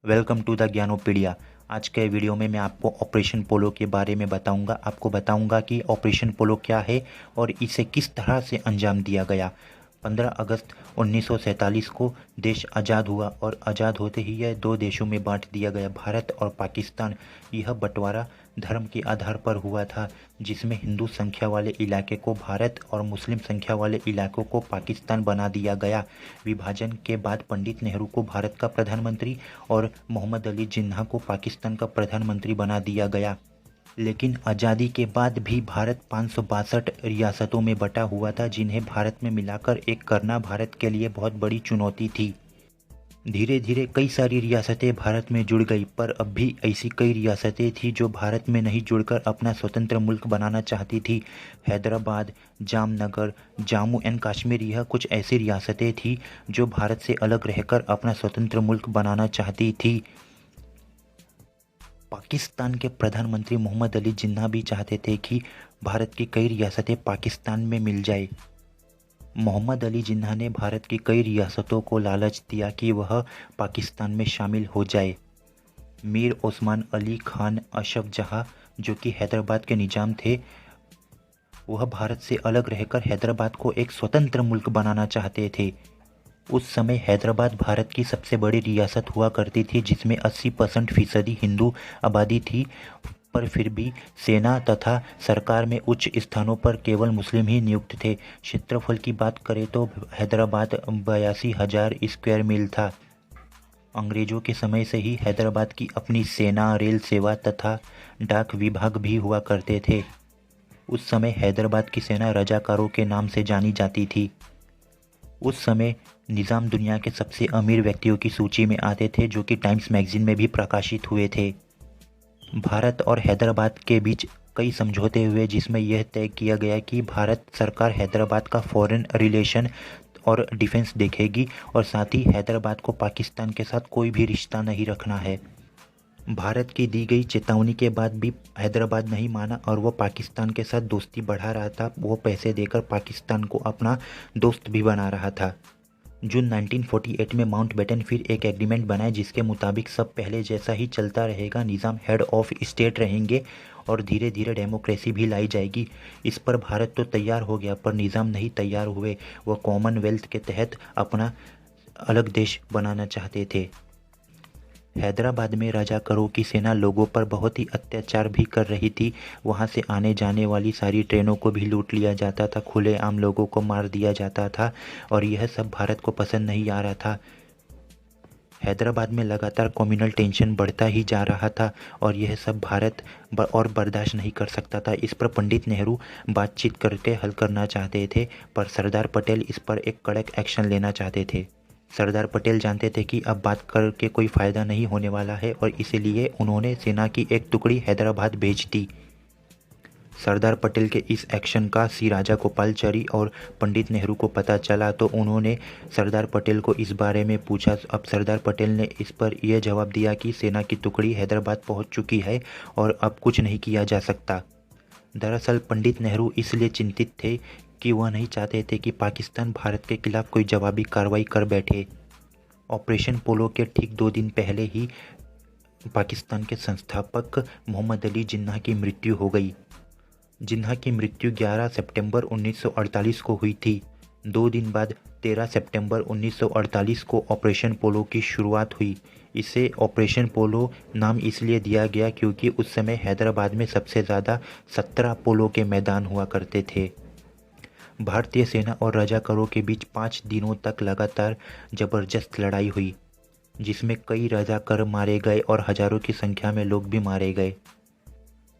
Welcome to the ज्ञानोपीडिया। आज के video में मैं आपको ऑपरेशन पोलो के बारे में बताऊंगा। आपको बताऊंगा कि ऑपरेशन पोलो क्या है और इसे किस तरह से अंजाम दिया गया। 15 अगस्त 1947 को देश आज़ाद हुआ और आज़ाद होते ही यह दो देशों में बांट दिया गया, भारत और पाकिस्तान। यह बंटवारा धर्म के आधार पर हुआ था, जिसमें हिंदू संख्या वाले इलाके को भारत और मुस्लिम संख्या वाले इलाकों को पाकिस्तान बना दिया गया। विभाजन के बाद पंडित नेहरू को भारत का प्रधानमंत्री और मोहम्मद अली जिन्ना को पाकिस्तान का प्रधानमंत्री बना दिया गया। लेकिन आज़ादी के बाद भी भारत 562 रियासतों में बटा हुआ था, जिन्हें भारत में मिलाकर एक करना भारत के लिए बहुत बड़ी चुनौती थी। धीरे धीरे कई सारी रियासतें भारत में जुड़ गई, पर अब भी ऐसी कई रियासतें थी जो भारत में नहीं जुड़कर अपना स्वतंत्र मुल्क बनाना चाहती थी। हैदराबाद, जामनगर, जम्मू एंड कश्मीर, यह कुछ ऐसी रियासतें थी जो भारत से अलग रहकर अपना स्वतंत्र मुल्क बनाना चाहती थी। पाकिस्तान के प्रधानमंत्री मोहम्मद अली जिन्ना भी चाहते थे कि भारत की कई रियासतें पाकिस्तान में मिल जाए। मोहम्मद अली जिन्ना ने भारत की कई रियासतों को लालच दिया कि वह पाकिस्तान में शामिल हो जाए। मीर ओस्मान अली खान अशफ जहाँ, जो कि हैदराबाद के निजाम थे, वह भारत से अलग रहकर हैदराबाद को एक स्वतंत्र मुल्क बनाना चाहते थे। उस समय हैदराबाद भारत की सबसे बड़ी रियासत हुआ करती थी, जिसमें 80% हिंदू आबादी थी, पर फिर भी सेना तथा सरकार में उच्च स्थानों पर केवल मुस्लिम ही नियुक्त थे। क्षेत्रफल की बात करें तो हैदराबाद 82,000 स्क्वायर मील था। अंग्रेजों के समय से ही हैदराबाद की अपनी सेना, रेल सेवा तथा डाक विभाग भी हुआ करते थे। उस समय हैदराबाद की सेना रजाकारों के नाम से जानी जाती थी। उस समय निज़ाम दुनिया के सबसे अमीर व्यक्तियों की सूची में आते थे, जो कि टाइम्स मैगजीन में भी प्रकाशित हुए थे। भारत और हैदराबाद के बीच कई समझौते हुए, जिसमें यह तय किया गया कि भारत सरकार हैदराबाद का फॉरेन रिलेशन और डिफेंस देखेगी और साथ ही हैदराबाद को पाकिस्तान के साथ कोई भी रिश्ता नहीं रखना है। भारत की दी गई चेतावनी के बाद भी हैदराबाद नहीं माना और वो पाकिस्तान के साथ दोस्ती बढ़ा रहा था। वो पैसे देकर पाकिस्तान को अपना दोस्त भी बना रहा था। जून 1948 में माउंटबेटन फिर एक एग्रीमेंट बनाए, जिसके मुताबिक सब पहले जैसा ही चलता रहेगा, निज़ाम हेड ऑफ स्टेट रहेंगे और धीरे धीरे डेमोक्रेसी भी लाई जाएगी। इस पर भारत तो तैयार हो गया, पर निज़ाम नहीं तैयार हुए। वह कॉमनवेल्थ के तहत अपना अलग देश बनाना चाहते थे। हैदराबाद में रजाकारों की सेना लोगों पर बहुत ही अत्याचार भी कर रही थी। वहां से आने जाने वाली सारी ट्रेनों को भी लूट लिया जाता था, खुलेआम लोगों को मार दिया जाता था और यह सब भारत को पसंद नहीं आ रहा था। हैदराबाद में लगातार कम्युनल टेंशन बढ़ता ही जा रहा था और यह सब भारत और बर्दाश्त नहीं कर सकता था। इस पर पंडित नेहरू बातचीत करके हल करना चाहते थे, पर सरदार पटेल इस पर एक कड़क एक्शन लेना चाहते थे। सरदार पटेल जानते थे कि अब बात करके कोई फ़ायदा नहीं होने वाला है और इसीलिए उन्होंने सेना की एक टुकड़ी हैदराबाद भेज दी। सरदार पटेल के इस एक्शन का सी राजा गोपालचारी और पंडित नेहरू को पता चला, तो उन्होंने सरदार पटेल को इस बारे में पूछा। अब सरदार पटेल ने इस पर यह जवाब दिया कि सेना की टुकड़ी हैदराबाद पहुंच चुकी है और अब कुछ नहीं किया जा सकता। दरअसल पंडित नेहरू इसलिए चिंतित थे कि वह नहीं चाहते थे कि पाकिस्तान भारत के खिलाफ कोई जवाबी कार्रवाई कर बैठे। ऑपरेशन पोलो के ठीक 2 दिन पहले ही पाकिस्तान के संस्थापक मोहम्मद अली जिन्ना की मृत्यु हो गई। जिन्ना की मृत्यु 11 सितंबर 1948 को हुई थी। 2 दिन बाद 13 सितंबर 1948 को ऑपरेशन पोलो की शुरुआत हुई। इसे ऑपरेशन पोलो नाम इसलिए दिया गया क्योंकि उस समय हैदराबाद में सबसे ज़्यादा 17 पोलो के मैदान हुआ करते थे। भारतीय सेना और रजाकारों के बीच 5 दिनों तक लगातार जबरदस्त लड़ाई हुई, जिसमें कई रजाकार मारे गए और हजारों की संख्या में लोग भी मारे गए।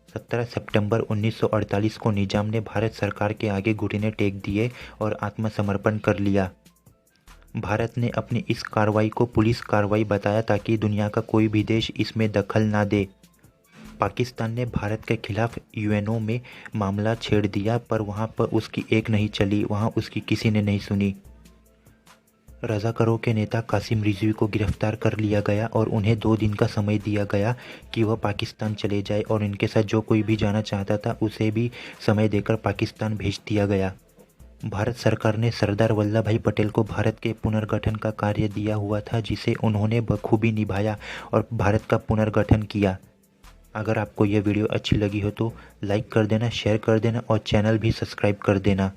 17 सितंबर 1948 को निजाम ने भारत सरकार के आगे घुटने टेक दिए और आत्मसमर्पण कर लिया। भारत ने अपनी इस कार्रवाई को पुलिस कार्रवाई बताया ताकि दुनिया का कोई भी देश इसमें दखल ना दे। पाकिस्तान ने भारत के खिलाफ यूएनओ में मामला छेड़ दिया, पर वहां पर उसकी एक नहीं चली, वहां उसकी किसी ने नहीं सुनी। रज़ाकारों के नेता कासिम रिजवी को गिरफ्तार कर लिया गया और उन्हें 2 दिन का समय दिया गया कि वह पाकिस्तान चले जाए और इनके साथ जो कोई भी जाना चाहता था उसे भी समय देकर पाकिस्तान भेज दिया गया। भारत सरकार ने सरदार वल्लभ भाई पटेल को भारत के पुनर्गठन का कार्य दिया हुआ था, जिसे उन्होंने बखूबी निभाया और भारत का पुनर्गठन किया। अगर आपको यह वीडियो अच्छी लगी हो तो लाइक कर देना, शेयर कर देना और चैनल भी सब्सक्राइब कर देना।